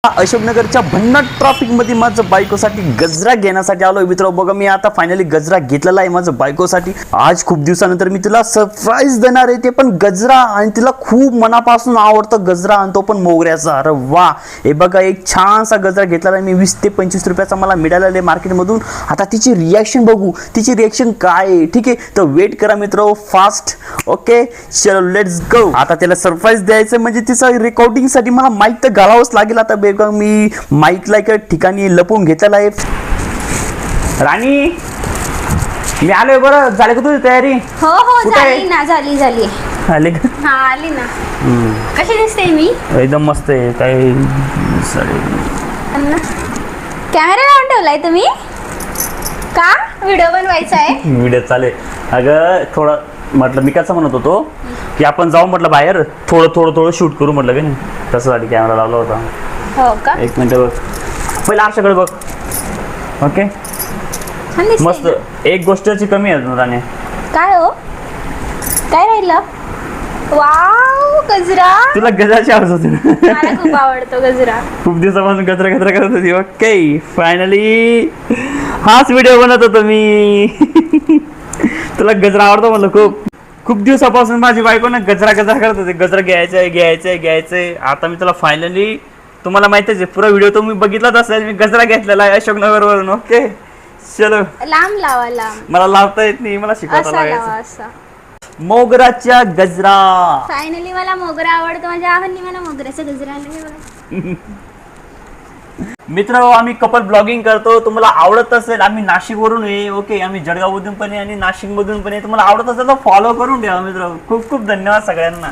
अशोकनगरच्या भन्नाट ट्रॅफिक मध्ये माझं बायकोसाठी गजरा घेण्यासाठी आलोय मित्र. बघा मी आता फायनली गजरा घेतलेला आहे माझं बायकोसाठी. आज खूप दिवसानंतर मी तिला सरप्राईज देणार आहे, ते पण गजरा. आणि तिला खूप मनापासून आवडतं गजरा, आणि तो पण मोगऱ्याचा. अरे वा, हे बघा एक छानसा गजरा घेतलेला आहे मी. 20 ते 25 रुपयाचा मला मिळालेला आहे मार्केटमधून. आता तिची रिॲक्शन बघू, तिची रिॲक्शन काय आहे. ठीक आहे, तर वेट करा मित्र, फास्ट. ओके चलो लेट्स गो. आता त्याला सरप्राईज द्यायचं म्हणजे तिचा रेकॉर्डिंगसाठी मला माईक तर घालावंच लागेल. आता मी माईकला एका ठिकाणी लपवून घेतलेला आहे. राणी मी आलोय. बरं झाली का तुझी तयारी? हो हो झाली ना, झाली आले का? हा आली ना. कशी दिसते मी? एकदम मस्त आहे. काय कॅमेरा लावून ठेवलाय तुम्ही का? व्हिडिओ बनवायचा आहे? व्हिडिओ चालेल. अगं थोडं म्हटलं, मी कसं म्हणत होतो की आपण जाऊ म्हटलं बाहेर, थोडं शूट करू म्हटलं की नाही, तसंसाठी कॅमेरा लावला होता. हो का? एक मिनिट बघ, पहिला आरशाकडे बघ. ओके छान दिसते मस्त. ना? एक गोष्टची कमी आहे राणे. काय हो? काय राहिलं? वाव गजरा. तुला गजराची आवड होती ना? मला खूप आवडतो गजरा. खूप दिवसापासून गजरा करत होती. ओके फायनली हाच व्हिडिओ बनवत होतो मी. तुला गजरा आवडतो म्हणलं खूप दिवसापासून. माझी बायको ना गजरा करत होते, गजरा घ्यायचंय. आता मी तुला फायनली, तुम्हाला माहितीच आहे पुरा व्हिडिओ तुम्ही बघितलाच असेल, मी गजरा घेतलेला आहे अशोकनगर वरून. ओके चलो. लांब लावा, लांब. मला लावता येत नाही, मला शिकवता असा लावा, लागायचं. असा. मोगराच्या गजरा. फायनली मला मोगरा आवडतो. माझ्या आहांनी मला मोगऱ्याचा गजरा आणला. मित्र आम्ही कपल ब्लॉगिंग करतो, तुम्हाला आवडत असेल. आम्ही नाशिक वरून आहे. ओके आम्ही जळगाव मधून पण आहे आणि नाशिक मधून पण आहे. तुम्हाला आवडत असेल तर फॉलो करून ठेवा मित्र. खूप धन्यवाद सगळ्यांना.